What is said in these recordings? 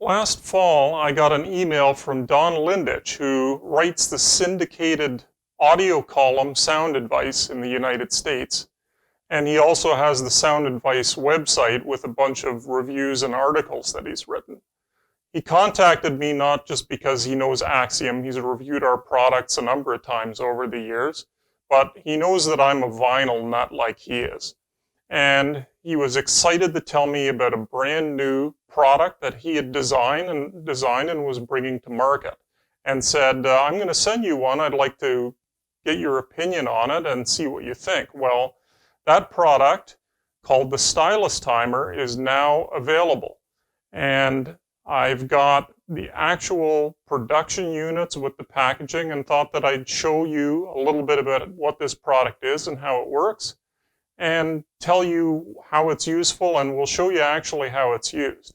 Last fall, I got an email from Don Lindich, who writes the syndicated audio column Sound Advice in the United States. And he also has the Sound Advice website with a bunch of reviews and articles that he's written. He contacted me not just because he knows Axiom, he's reviewed our products a number of times over the years, but he knows that I'm a vinyl nut like he is. And he was excited to tell me about a brand new product that he had designed and was bringing to market, and said, I'm going to send you one. I'd like to get your opinion on it and see what you think. Well, that product, called the StylusTimer, is now available. And I've got the actual production units with the packaging and thought that I'd show you a little bit about what this product is and how it works, and tell you how it's useful, and we'll show you actually how it's used.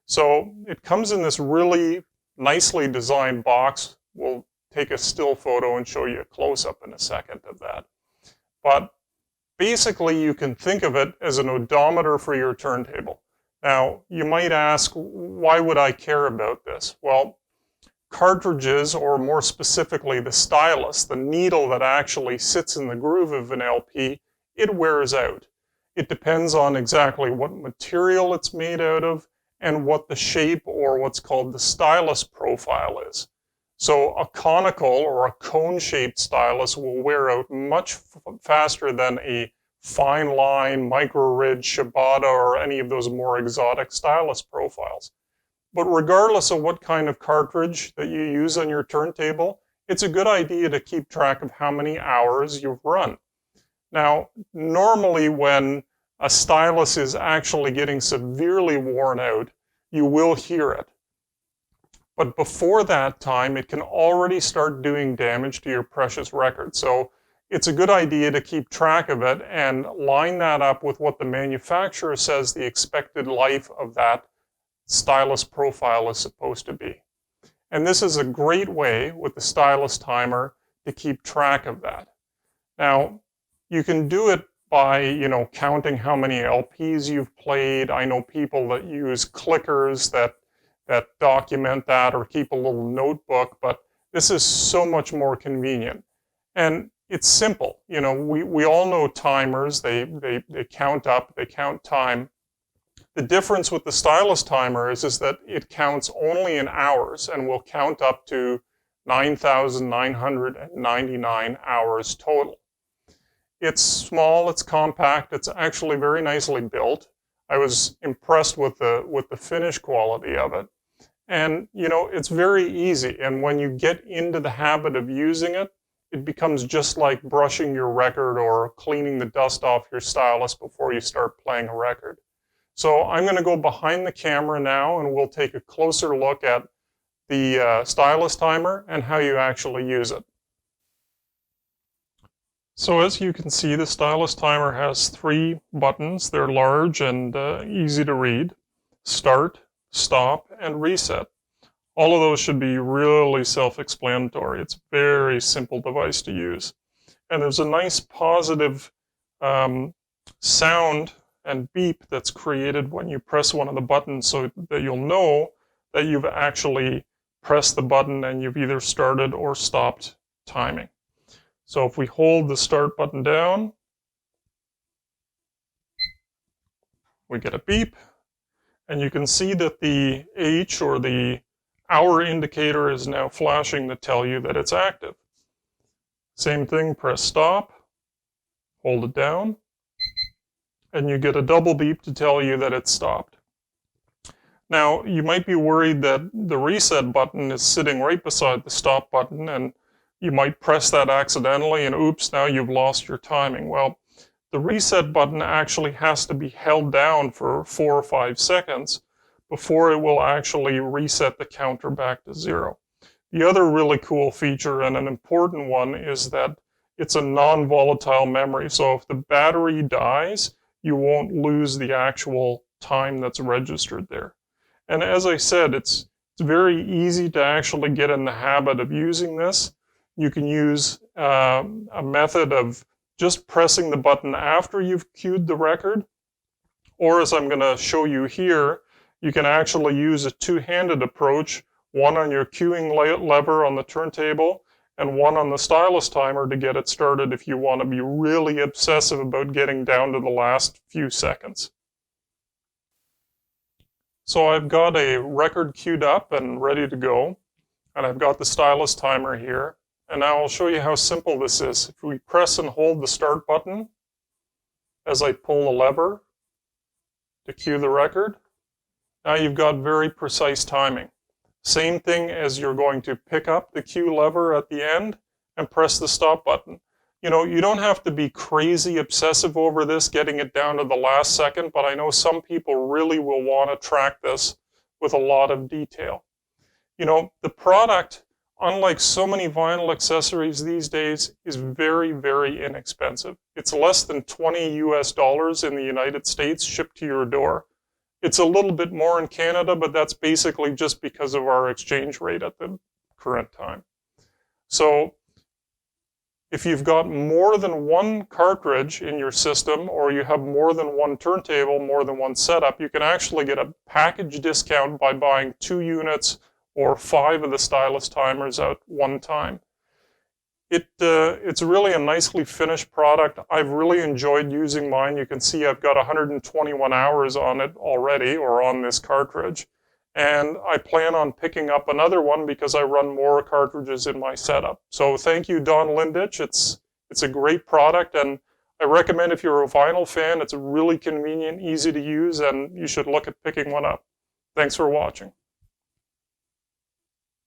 So it comes in this really nicely designed box. We'll take a still photo and show you a close-up in a second of that. But basically, you can think of it as an odometer for your turntable. Now, you might ask, why would I care about this? Well, cartridges, or more specifically the stylus, the needle that actually sits in the groove of an LP, it wears out. It depends on exactly what material it's made out of and what the shape, or what's called the stylus profile, is. So a conical or a cone-shaped stylus will wear out much faster than a fine line, micro ridge, Shibata, or any of those more exotic stylus profiles. But regardless of what kind of cartridge that you use on your turntable, it's a good idea to keep track of how many hours you've run. Now, normally when a stylus is actually getting severely worn out, you will hear it. But before that time, it can already start doing damage to your precious record. So it's a good idea to keep track of it and line that up with what the manufacturer says the expected life of that stylus profile is supposed to be. And this is a great way with the StylusTimer to keep track of that. Now, you can do it by, counting how many LPs you've played. I know people that use clickers that document that, or keep a little notebook, but this is so much more convenient. And it's simple. We all know timers. They count up, they count time. The difference with the StylusTimer is that it counts only in hours and will count up to 9,999 hours total. It's small, it's compact, it's actually very nicely built. I was impressed with the finish quality of it. And, it's very easy. And when you get into the habit of using it, it becomes just like brushing your record or cleaning the dust off your stylus before you start playing a record. So I'm going to go behind the camera now, and we'll take a closer look at the StylusTimer and how you actually use it. So as you can see, the StylusTimer has 3 buttons. They're large and easy to read: start, stop, and reset. All of those should be really self-explanatory. It's a very simple device to use. And there's a nice positive sound and beep that's created when you press one of the buttons, so that you'll know that you've actually pressed the button and you've either started or stopped timing. So if we hold the start button down, we get a beep, and you can see that the H, or the hour indicator, is now flashing to tell you that it's active. Same thing, press stop, hold it down, and you get a double beep to tell you that it's stopped. Now, you might be worried that the reset button is sitting right beside the stop button, and you might press that accidentally, and oops, now you've lost your timing. Well, the reset button actually has to be held down for 4 or 5 seconds before it will actually reset the counter back to 0. The other really cool feature, and an important one, is that it's a non-volatile memory. So if the battery dies, you won't lose the actual time that's registered there. And as I said, it's very easy to actually get in the habit of using this. You can use a method of just pressing the button after you've cued the record, or, as I'm going to show you here, You can actually use a two-handed approach, one on your cueing lever on the turntable and one on the StylusTimer to get it started if you want to be really obsessive about getting down to the last few seconds. So I've got a record queued up and ready to go, and I've got the StylusTimer here. And now I'll show you how simple this is. If we press and hold the start button as I pull the lever to cue the record, now you've got very precise timing. Same thing as you're going to pick up the cue lever at the end and press the stop button. You know, you don't have to be crazy obsessive over this, getting it down to the last second, but I know some people really will want to track this with a lot of detail. You know, the product, unlike so many vinyl accessories these days, is very, very inexpensive. It's less than $20 US in the United States shipped to your door. It's a little bit more in Canada, but that's basically just because of our exchange rate at the current time. So if you've got more than one cartridge in your system, or you have more than one turntable, more than one setup, you can actually get a package discount by buying 2 units or 5 of the StylusTimers at one time. It's really a nicely finished product. I've really enjoyed using mine. You can see I've got 121 hours on it already, or on this cartridge. And I plan on picking up another one because I run more cartridges in my setup. So thank you, Don Lindich. It's a great product, and I recommend if you're a vinyl fan, it's really convenient, easy to use, and you should look at picking one up. Thanks for watching.